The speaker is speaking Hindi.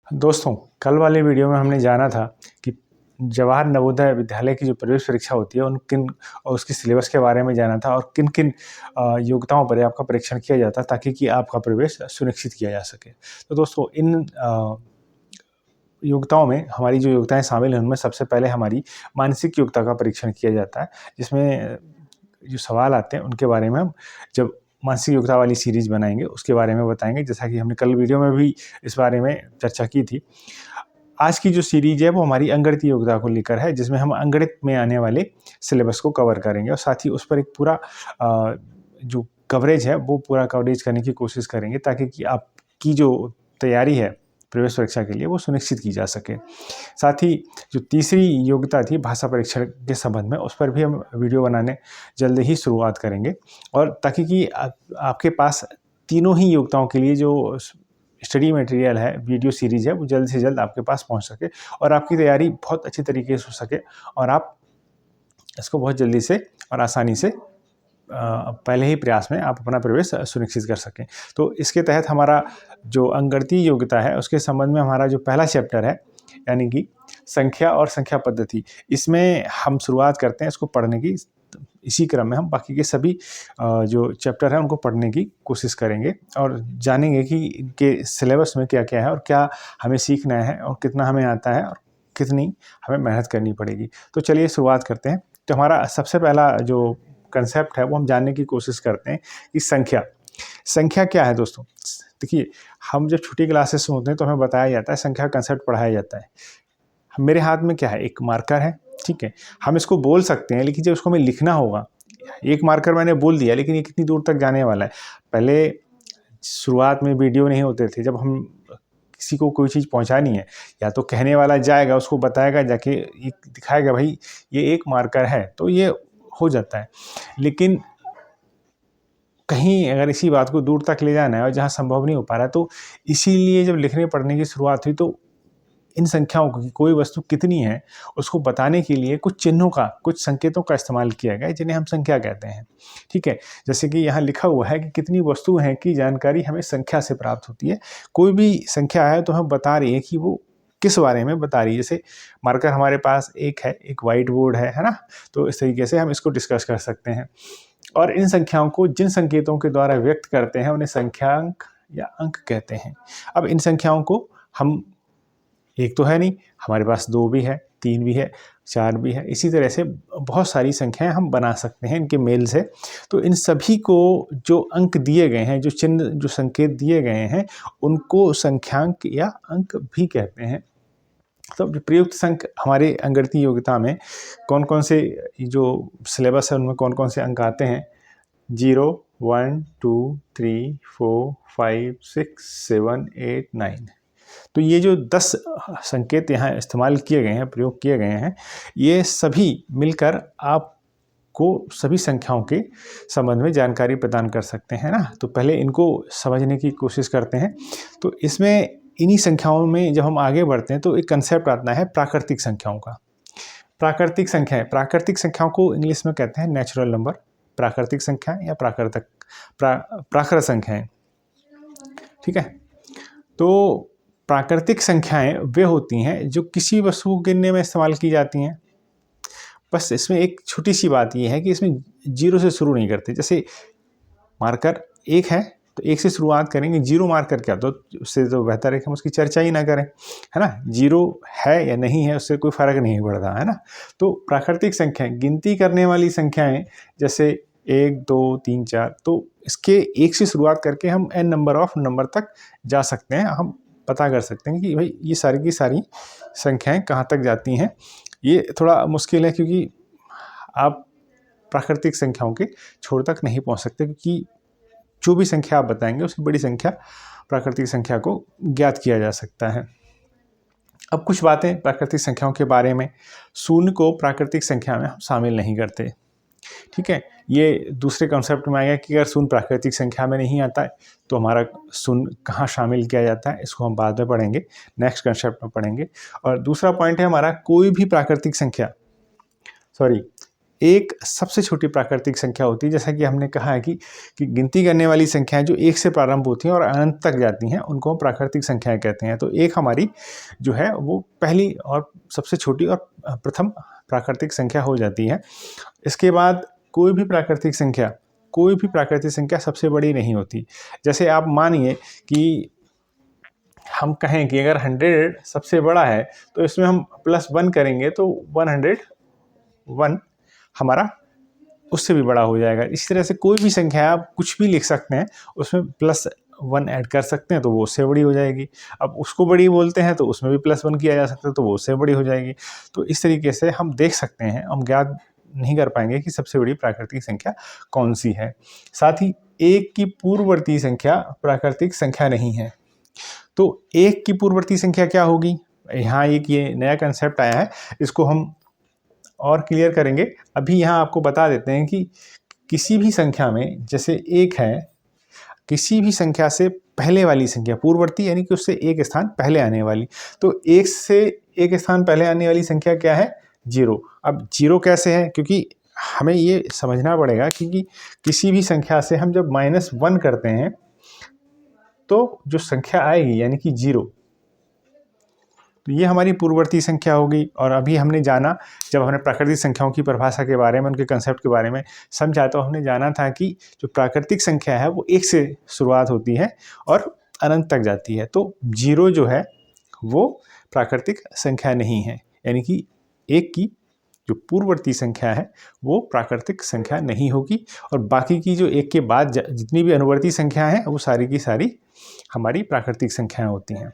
दोस्तों, कल वाले वीडियो में हमने जाना था कि जवाहर नवोदय विद्यालय की जो प्रवेश परीक्षा होती है, उन किन और उसके सिलेबस के बारे में जाना था और किन-किन योग्यताओं पर आपका परीक्षण किया जाता है ताकि कि आपका प्रवेश सुनिश्चित किया जा सके। तो दोस्तों, इन योग्यताओं में हमारी जो योग्यताएँ शामिल हैं, उनमें सबसे पहले हमारी मानसिक योग्यता का परीक्षण किया जाता है, जिसमें जो सवाल आते हैं, उनके बारे में हम जब मानसिक योग्यता वाली सीरीज़ बनाएँगे, उसके बारे में बताएँगे, जैसा कि हमने कल वीडियो में भी इस बारे में चर्चा की थी। आज की जो सीरीज़ है वो हमारी अंकगणित योग्यता को लेकर है, जिसमें हम अंकगणित में आने वाले सिलेबस को कवर करेंगे और साथ ही उस पर एक पूरा जो कवरेज है वो पूरा कवरेज करने की कोशिश करेंगे ताकि कि आपकी जो तैयारी है प्रवेश परीक्षा के लिए वो सुनिश्चित की जा सके। साथ ही जो तीसरी योग्यता थी भाषा परीक्षण के संबंध में, उस पर भी हम वीडियो बनाने जल्द ही शुरुआत करेंगे और ताकि कि आपके पास तीनों ही योग्यताओं के लिए जो स्टडी मटेरियल है, वीडियो सीरीज़ है, वो जल्द से जल्द आपके पास पहुँच सके और आपकी तैयारी बहुत अच्छी तरीके से हो सके और आप इसको बहुत जल्दी से और आसानी से पहले ही प्रयास में आप अपना प्रवेश सुनिश्चित कर सकें। तो इसके तहत हमारा जो अंकगणितीय योग्यता है, उसके संबंध में हमारा जो पहला चैप्टर है, यानी कि संख्या और संख्या पद्धति, इसमें हम शुरुआत करते हैं इसको पढ़ने की। इसी क्रम में हम बाकी के सभी जो चैप्टर हैं उनको पढ़ने की कोशिश करेंगे और जानेंगे कि इनके सिलेबस में क्या-क्या है और क्या हमें सीखना है और कितना हमें आता है और कितनी हमें मेहनत करनी पड़ेगी। तो चलिए शुरुआत करते हैं। तो हमारा सबसे पहला जो कंसेप्ट है वो हम जानने की कोशिश करते हैं कि संख्या क्या है दोस्तों? देखिए, हम जब छोटी क्लासेस में होते हैं तो हमें बताया जाता है, संख्या का कंसेप्ट पढ़ाया जाता है। मेरे हाथ में क्या है? एक मार्कर है, ठीक है? हम इसको बोल सकते हैं, लेकिन जब उसको हमें लिखना होगा, एक मार्कर मैंने बोल दिया, लेकिन ये कितनी दूर तक जाने वाला है? पहले शुरुआत में वीडियो नहीं होते थे, जब हम किसी को कोई चीज़ पहुँचानी है, या तो कहने वाला जाएगा, उसको बताएगा, जाके एक दिखाएगा, भाई ये एक मार्कर है, तो ये हो जाता है। लेकिन कहीं अगर इसी बात को दूर तक ले जाना है और जहाँ संभव नहीं हो पा रहा है, तो इसीलिए जब लिखने पढ़ने की शुरुआत हुई, तो इन संख्याओं को, कोई वस्तु कितनी है, उसको बताने के लिए कुछ चिन्हों का, कुछ संकेतों का इस्तेमाल किया गया है, जिन्हें हम संख्या कहते हैं, ठीक है? जैसे कि यहाँ लिखा हुआ है कि कितनी वस्तु हैं की जानकारी हमें संख्या से प्राप्त होती है। कोई भी संख्या है तो हम बता रही है कि वो किस बारे में बता रही है। जैसे मार्कर हमारे पास एक है, एक व्हाइट बोर्ड है ना? तो इस तरीके से हम इसको डिस्कस कर सकते हैं और इन संख्याओं को जिन संकेतों के द्वारा व्यक्त करते हैं, उन्हें संख्यांक या अंक कहते हैं। अब इन संख्याओं को हम, एक तो है नहीं, हमारे पास 2 भी है, 3 भी है, 4 भी है, इसी तरह से बहुत सारी संख्याएँ हम बना सकते हैं इनके मेल से। तो इन सभी को जो अंक दिए गए हैं, जो चिन्ह, जो संकेत दिए गए हैं, उनको संख्यांक या अंक भी कहते हैं। तो प्रयुक्त संख्या हमारे अंकगणितीय योग्यता में कौन-कौन से जो सिलेबस है उनमें कौन-कौन से अंक आते हैं? 0, 1, 2, 3, 4, 5, 6, 7, 8, 9। तो ये जो 10 संकेत यहाँ इस्तेमाल किए गए हैं, प्रयोग किए गए हैं, ये सभी मिलकर आपको सभी संख्याओं के संबंध में जानकारी प्रदान कर सकते हैं ना। तो पहले इनको समझने की कोशिश करते हैं। तो इसमें इन्हीं संख्याओं में जब हम आगे बढ़ते हैं तो एक कंसेप्ट आता है प्राकृतिक संख्याओं का। प्राकृतिक संख्याओं को इंग्लिश में कहते हैं नेचुरल नंबर, प्राकृतिक संख्याएं या प्राकृत संख्याएं, ठीक है? तो प्राकृतिक संख्याएं वे होती हैं जो किसी वस्तु को गिनने में इस्तेमाल की जाती हैं। बस इसमें एक छोटी सी बात यह है कि इसमें 0 से शुरू नहीं करते। जैसे मार्कर 1 है तो 1 से शुरुआत करेंगे, 0 मार्कर क्या, तो उससे तो बेहतर है कि हम उसकी चर्चा ही ना करें, है ना? 0 है या नहीं है उससे कोई फ़र्क नहीं पड़ता, है ना? तो प्राकृतिक संख्याएं, गिनती करने वाली संख्याएं, जैसे 1, 2, 3, 4, तो इसके 1 से शुरुआत करके हम n नंबर ऑफ नंबर तक जा सकते हैं। हम पता कर सकते हैं कि भाई ये सारी की सारी संख्याएं कहाँ तक जाती हैं। ये थोड़ा मुश्किल है क्योंकि आप प्राकृतिक संख्याओं के छोर तक नहीं पहुंच सकते, क्योंकि जो भी संख्या आप बताएंगे उससे बड़ी संख्या प्राकृतिक संख्या को ज्ञात किया जा सकता है। अब कुछ बातें प्राकृतिक संख्याओं के बारे में। शून्य को प्राकृतिक संख्या में हम शामिल नहीं करते, ठीक है? ये दूसरे कॉन्सेप्ट में आएगा कि अगर शून्य प्राकृतिक संख्या में नहीं आता है तो हमारा शून्य कहाँ शामिल किया जाता है, इसको हम बाद में पढ़ेंगे, नेक्स्ट कॉन्सेप्ट में पढ़ेंगे। और दूसरा पॉइंट है हमारा, कोई भी प्राकृतिक संख्या, एक सबसे छोटी प्राकृतिक संख्या होती है, जैसा कि हमने कहा है कि गिनती करने वाली संख्याएं जो 1 से प्रारंभ होती हैं और अनंत तक जाती हैं, उनको हम प्राकृतिक संख्याएं कहते हैं। तो 1 हमारी जो है वो पहली और सबसे छोटी और प्रथम प्राकृतिक संख्या हो जाती है। इसके बाद कोई भी प्राकृतिक संख्या सबसे बड़ी नहीं होती। जैसे आप मानिए कि हम कहें कि अगर 100 सबसे बड़ा है तो इसमें हम +1 करेंगे तो 101 हमारा उससे भी बड़ा हो जाएगा। इसी तरह से कोई भी संख्या आप कुछ भी लिख सकते हैं, उसमें +1 ऐड कर सकते हैं तो वो उससे बड़ी हो जाएगी। अब उसको बड़ी बोलते हैं तो उसमें भी +1 किया जा सकता है तो वो उससे बड़ी हो जाएगी। तो इस तरीके से हम देख सकते हैं, हम ज्ञात नहीं कर पाएंगे कि सबसे बड़ी प्राकृतिक संख्या कौन सी है। साथ ही 1 की पूर्ववर्ती संख्या प्राकृतिक संख्या नहीं है। तो 1 की पूर्ववर्ती संख्या क्या होगी? यहाँ एक ये नया कंसेप्ट आया है, इसको हम और क्लियर करेंगे। अभी यहाँ आपको बता देते हैं कि किसी भी संख्या में, जैसे 1 है, किसी भी संख्या से पहले वाली संख्या पूर्ववर्ती यानी कि उससे एक स्थान पहले आने वाली। तो 1 से एक स्थान पहले आने वाली संख्या क्या है? 0। अब 0 कैसे है? क्योंकि हमें ये समझना पड़ेगा कि किसी भी संख्या से हम जब -1 करते हैं तो जो संख्या आएगी यानी कि 0, तो ये हमारी पूर्ववर्ती संख्या होगी। और अभी हमने जाना, जब हमने प्राकृतिक संख्याओं की परिभाषा के बारे में, उनके कंसेप्ट के बारे में समझा, तो हमने जाना था कि जो प्राकृतिक संख्या है वो 1 से शुरुआत होती है और अनंत तक जाती है। तो 0 जो है वो प्राकृतिक संख्या नहीं है, यानी कि 1 की जो पूर्ववर्ती संख्या है वो प्राकृतिक संख्या नहीं होगी। और बाकी की जो 1 के बाद जितनी भी अनुवर्ती संख्या हैं वो सारी की सारी हमारी प्राकृतिक संख्याएं होती हैं।